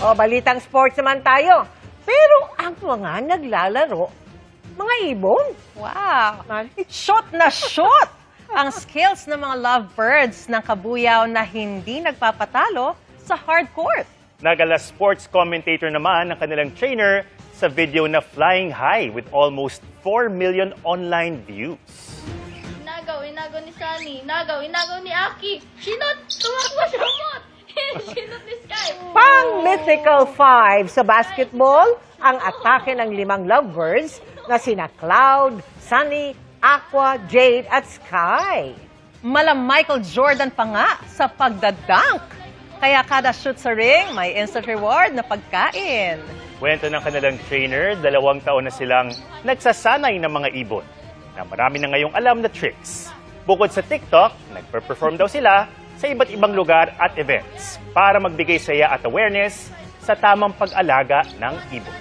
O, balitang sports naman tayo. Pero ang mga naglalaro, mga ibon. Wow! Shot na shot! Ang skills ng mga lovebirds ng Kabuyaw na hindi nagpapatalo sa hard court. Nagala sports commentator naman ang kanilang trainer sa video na Flying High with almost 4 million online views. Inagaw ni Sunny. Inagaw ni Aki. Sinot! Tumakbo siya mo! Sinot ni Sky. Pang Mythical 5 sa basketball, ang atake ng 5 lovebirds na sina Cloud, Sunny, Aqua, Jade at Sky. Mala Michael Jordan pa nga sa pagdadunk. Kaya kada shoot sa ring, may instant reward na pagkain. Kwento ng kanilang trainer, 2 taon na silang nagsasanay ng mga ibon na marami na ngayong alam na tricks. Bukod sa TikTok, nagpe-perform daw sila sa iba't ibang lugar at events para magbigay saya at awareness sa tamang pag-alaga ng ibon.